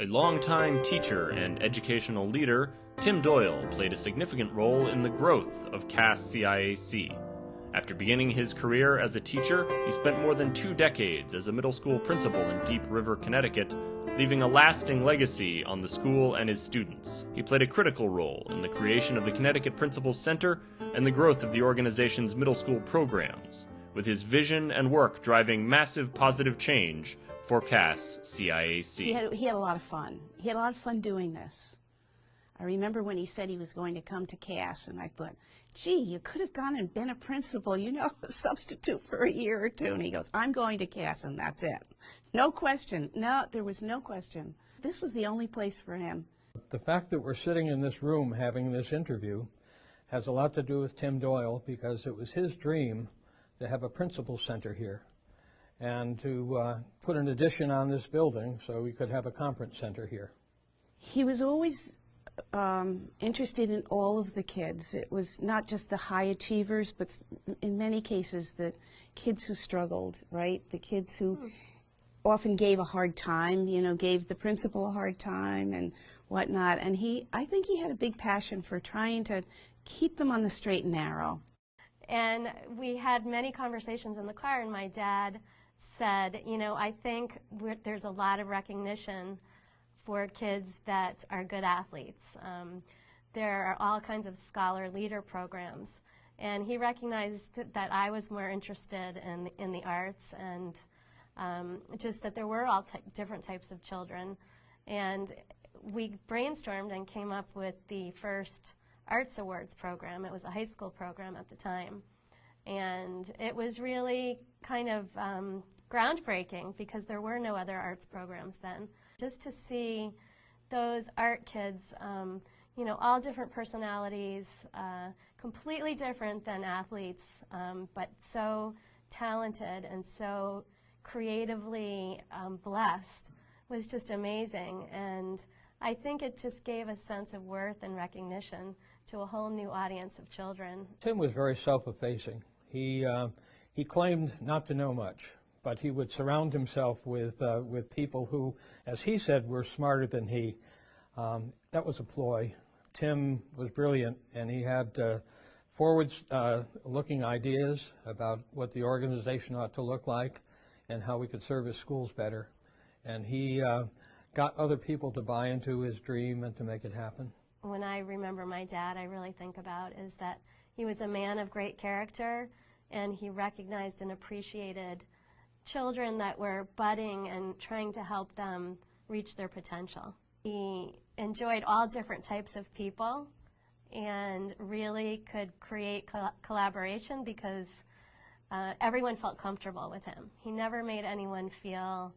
A longtime teacher and educational leader, Tim Doyle played a significant role in the growth of CAS-CIAC. After beginning his career as a teacher, he spent more than 2 decades as a middle school principal in Deep River, Connecticut, leaving a lasting legacy on the school and his students. He played a critical role in the creation of the Connecticut Principals Center and the growth of the organization's middle school programs, with his vision and work driving massive positive change for CAS-CIAC. He had a lot of fun. He had a lot of fun doing this. I remember when he said he was going to come to CAS, and I thought, gee, you could have gone and been a principal, you know, a substitute for a year or two. And he goes, I'm going to CAS, and that's it. No question. No, there was no question. This was the only place for him. The fact that we're sitting in this room having this interview has a lot to do with Tim Doyle, because it was his dream to have a principal center here and to put an addition on this building so we could have a conference center here. He was always interested in all of the kids. It was not just the high achievers, but in many cases the kids who struggled, right? The kids who often gave a hard time, you know, gave the principal a hard time and whatnot. And I think he had a big passion for trying to keep them on the straight and narrow. And we had many conversations in the car, and my dad said, you know, I think there's a lot of recognition for kids that are good athletes. There are all kinds of scholar leader programs, and he recognized that I was more interested in the arts, and just that there were all different types of children. And we brainstormed and came up with the first Arts Awards program. It was a high school program at the time, and it was really kind of groundbreaking because there were no other arts programs then. Just to see those art kids, you know, all different personalities, completely different than athletes, but so talented and so creatively blessed, was just amazing. And I think it just gave a sense of worth and recognition to a whole new audience of children. Tim was very self-effacing. He claimed not to know much, but he would surround himself with people who, as he said, were smarter than he. That was a ploy. Tim was brilliant, and he had forward-looking ideas about what the organization ought to look like and how we could serve his schools better. And he got other people to buy into his dream and to make it happen. When I remember my dad, I really think about is that he was a man of great character, and he recognized and appreciated children that were budding and trying to help them reach their potential. He enjoyed all different types of people and really could create collaboration because everyone felt comfortable with him. He never made anyone feel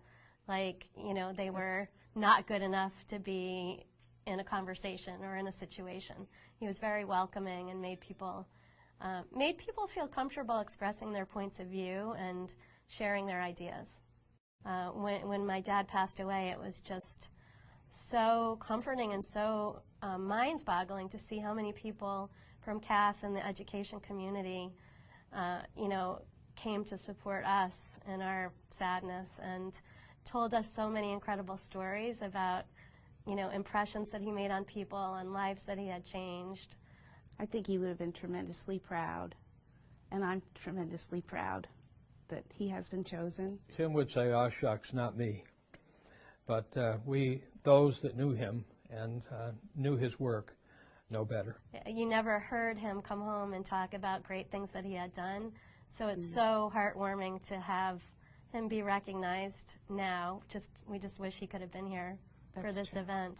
like, you know, they were not good enough to be in a conversation or in a situation. He was very welcoming and made people feel comfortable expressing their points of view and sharing their ideas. When my dad passed away, it was just so comforting and so mind-boggling to see how many people from CAS and the education community, you know, came to support us in our sadness and told us so many incredible stories about, you know, impressions that he made on people and lives that he had changed. I think he would have been tremendously proud, and I'm tremendously proud that he has been chosen. Tim would say, "Ah, shucks, not me." But those that knew him and knew his work, know better. You never heard him come home and talk about great things that he had done, so it's so heartwarming to have him be recognized now. We just wish he could have been here for this event.